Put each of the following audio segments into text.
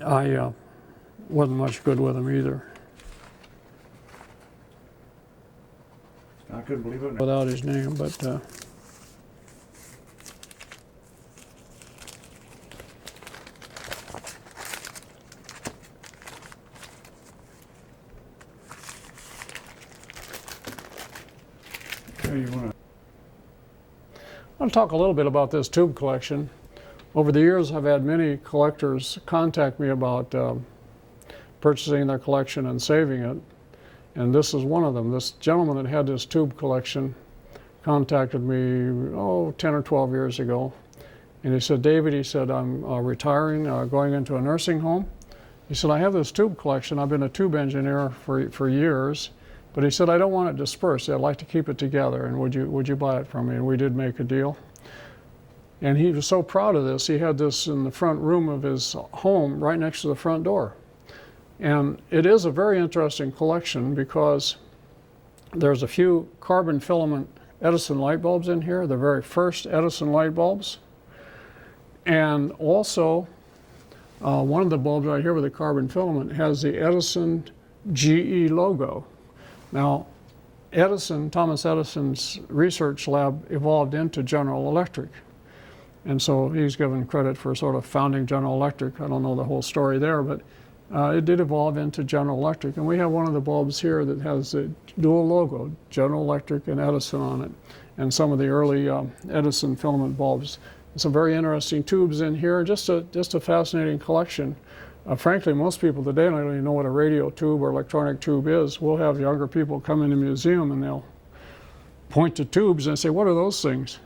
I wasn't much good with them either. I couldn't believe it. Without his name, but Okay, you want to? I'll talk a little bit about this tube collection. Over the years, I've had many collectors contact me about purchasing their collection and saving it. And this is one of them. This gentleman that had this tube collection contacted me, 10 or 12 years ago. And he said, David, he said, I'm retiring, going into a nursing home. He said, I have this tube collection. I've been a tube engineer for years. But he said, I don't want it dispersed. I'd like to keep it together. And would you buy it from me? And we did make a deal. And he was so proud of this. He had this in the front room of his home right next to the front door. And it is a very interesting collection because there's a few carbon filament Edison light bulbs in here, the very first Edison light bulbs. And also, one of the bulbs right here with the carbon filament has the Edison GE logo. Now, Thomas Edison's research lab evolved into General Electric. And so he's given credit for sort of founding General Electric. I don't know the whole story there, but it did evolve into General Electric. And we have one of the bulbs here that has the dual logo, General Electric and Edison on it, and some of the early Edison filament bulbs. Some very interesting tubes in here, just a fascinating collection. Frankly, most people today don't even know what a radio tube or electronic tube is. We'll have younger people come in the museum and they'll point to tubes and say, what are those things?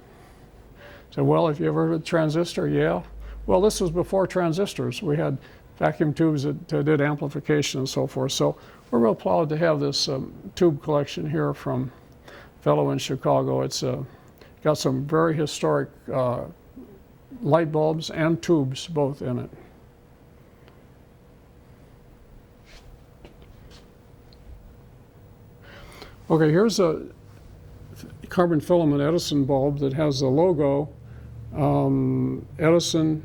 So, well, have you ever heard of a transistor? Yeah. Well, this was before transistors. We had vacuum tubes that did amplification and so forth. So we're real proud to have this tube collection here from a fellow in Chicago. It's got some very historic light bulbs and tubes both in it. Okay, here's a carbon filament Edison bulb that has the logo Edison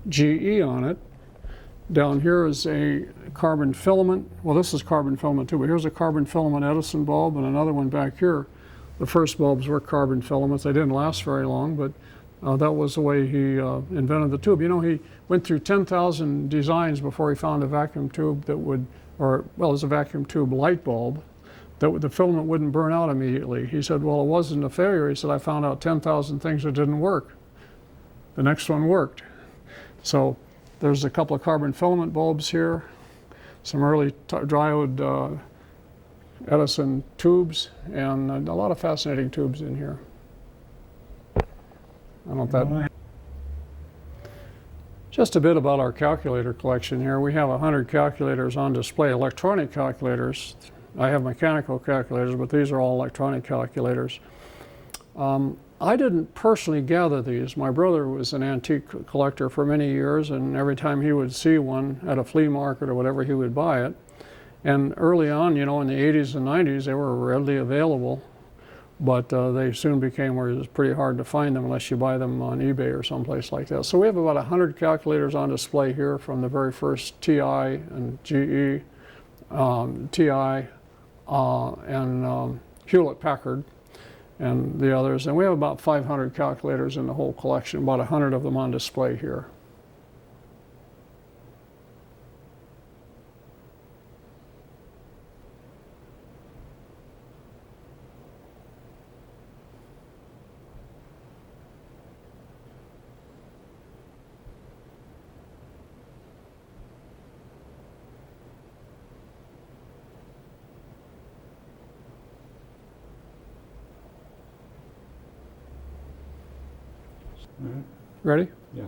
GE on it. Down here is a carbon filament. Well, this is carbon filament too, but here's a carbon filament Edison bulb and another one back here. The first bulbs were carbon filaments. They didn't last very long, but that was the way he invented the tube. You know, he went through 10,000 designs before he found a vacuum tube that would, it was a vacuum tube light bulb, that the filament wouldn't burn out immediately. He said, well, it wasn't a failure. He said, I found out 10,000 things that didn't work. The next one worked. So there's a couple of carbon filament bulbs here, some early diode Edison tubes, and a lot of fascinating tubes in here. I don't know if that... Just a bit about our calculator collection here. We have 100 calculators on display, electronic calculators. I have mechanical calculators, but these are all electronic calculators. I didn't personally gather these. My brother was an antique collector for many years, and every time he would see one at a flea market or whatever, he would buy it. And early on, you know, in the 80s and 90s, they were readily available, but they soon became where it was pretty hard to find them unless you buy them on eBay or someplace like that. So we have about 100 calculators on display here from the very first TI and GE, TI, and Hewlett-Packard and the others. And we have about 500 calculators in the whole collection, about 100 of them on display here. Ready? Yeah.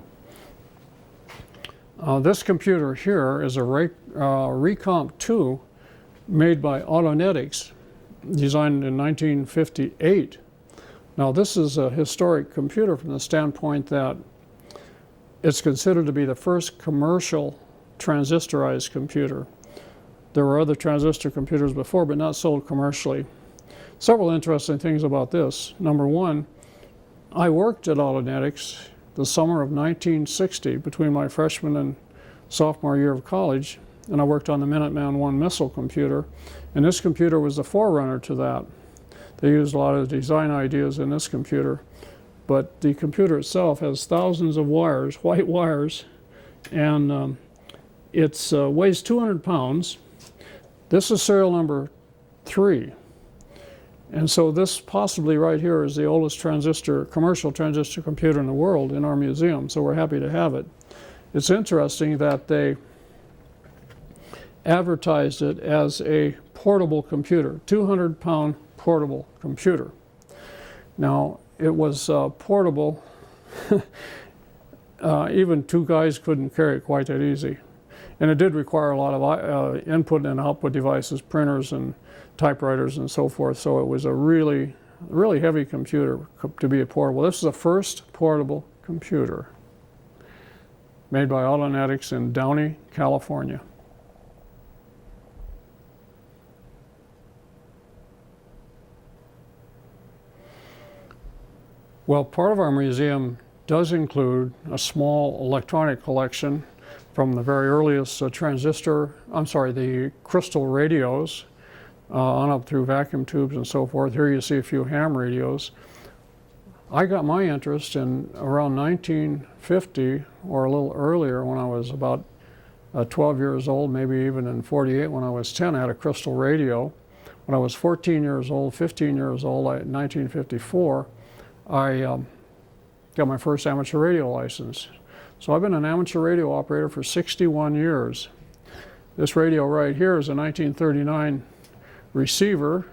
This computer here is a Recomp 2 made by Autonetics, designed in 1958. Now this is a historic computer from the standpoint that it's considered to be the first commercial transistorized computer. There were other transistor computers before, but not sold commercially. Several interesting things about this. Number one, I worked at Autonetics the summer of 1960 between my freshman and sophomore year of college, and I worked on the Minuteman I missile computer, and this computer was the forerunner to that. They used a lot of design ideas in this computer, but the computer itself has thousands of wires, white wires, and it weighs 200 pounds. This is serial number 3. And so this possibly right here is the oldest commercial transistor computer in the world in our museum, so we're happy to have it. It's interesting that they advertised it as a portable computer, 200-pound portable computer. Now, it was portable. Even 2 guys couldn't carry it quite that easy. And it did require a lot of input and output devices, printers and typewriters and so forth, so it was a really, really heavy computer to be a portable. This is the first portable computer made by Autonetics in Downey, California. Well, part of our museum does include a small electronic collection from the very earliest the crystal radios on up through vacuum tubes and so forth. Here you see a few ham radios. I got my interest in around 1950 or a little earlier when I was about 12 years old, maybe even in 48 when I was 10. I had a crystal radio. When I was 14 years old, 15 years old, in 1954, I got my first amateur radio license. So I've been an amateur radio operator for 61 years. This radio right here is a 1939 receiver,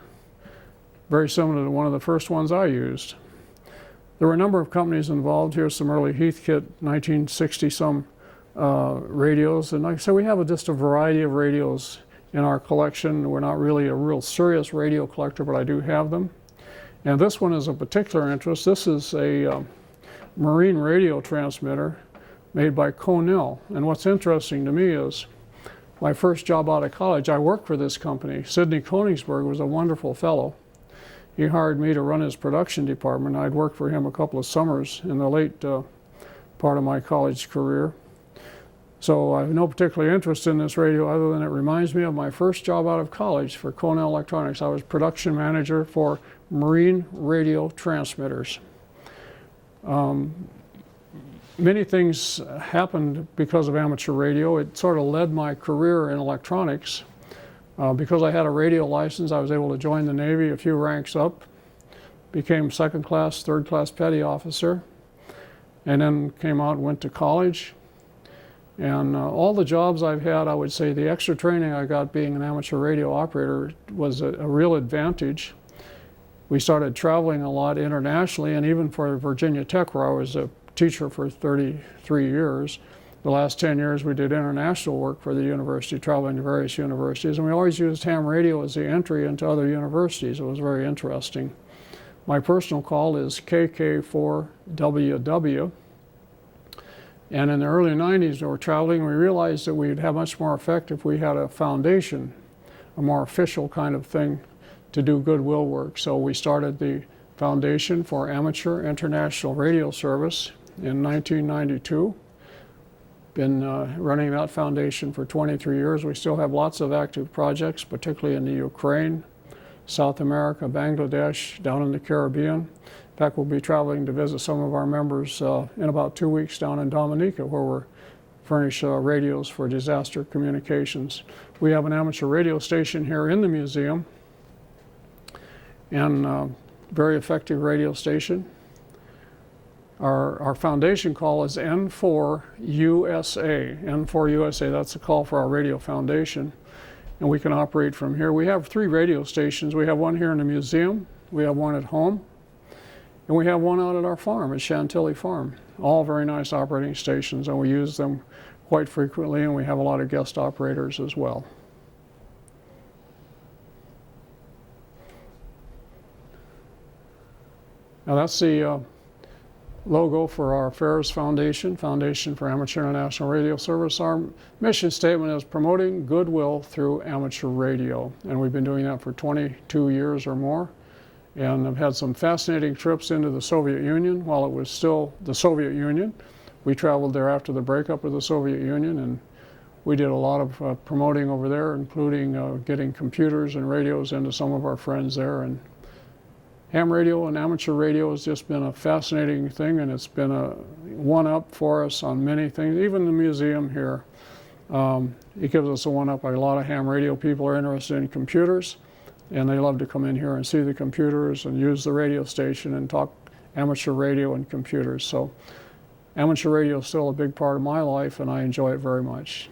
very similar to one of the first ones I used. There were a number of companies involved. Here's some early Heathkit 1960-some radios. And like I said, we have just a variety of radios in our collection. We're not really a real serious radio collector, but I do have them. And this one is of particular interest. This is a marine radio transmitter made by Cornell. And what's interesting to me is my first job out of college, I worked for this company. Sidney Koenigsberg was a wonderful fellow. He hired me to run his production department. I'd worked for him a couple of summers in the late part of my college career. So I have no particular interest in this radio other than it reminds me of my first job out of college for Cornell Electronics. I was production manager for marine radio transmitters. Many things happened because of amateur radio. It sort of led my career in electronics. Because I had a radio license, I was able to join the Navy a few ranks up, became second class, third class petty officer, and then came out and went to college. And all the jobs I've had, I would say the extra training I got being an amateur radio operator was a real advantage. We started traveling a lot internationally, and even for Virginia Tech, where I was a teacher for 33 years, the last 10 years we did international work for the university, traveling to various universities, and we always used ham radio as the entry into other universities. It was very interesting. My personal call is KK4WW. And in the early 90s, we were traveling, we realized that we'd have much more effect if we had a foundation, a more official kind of thing to do goodwill work. So we started the Foundation for Amateur International Radio Service in 1992. Been running that foundation for 23 years. We still have lots of active projects, particularly in the Ukraine, South America, Bangladesh, down in the Caribbean. In fact, we'll be traveling to visit some of our members in about 2 weeks down in Dominica, where we're furnish radios for disaster communications. We have an amateur radio station here in the museum, and very effective radio station. Our foundation call is N4USA. N4USA, that's the call for our radio foundation. And we can operate from here. We have 3 radio stations. We have one here in the museum, we have one at home, and we have one out at our farm, at Chantilly Farm. All very nice operating stations, and we use them quite frequently, and we have a lot of guest operators as well. Now that's the logo for our FAIRS Foundation, Foundation for Amateur International Radio Service. Our mission statement is promoting goodwill through amateur radio, and we've been doing that for 22 years or more. And I've had some fascinating trips into the Soviet Union while it was still the Soviet Union. We traveled there after the breakup of the Soviet Union and we did a lot of promoting over there, including getting computers and radios into some of our friends there. And ham radio and amateur radio has just been a fascinating thing, and it's been a one-up for us on many things. Even the museum here, it gives us a one-up. A lot of ham radio people are interested in computers, and they love to come in here and see the computers and use the radio station and talk amateur radio and computers. So amateur radio is still a big part of my life, and I enjoy it very much.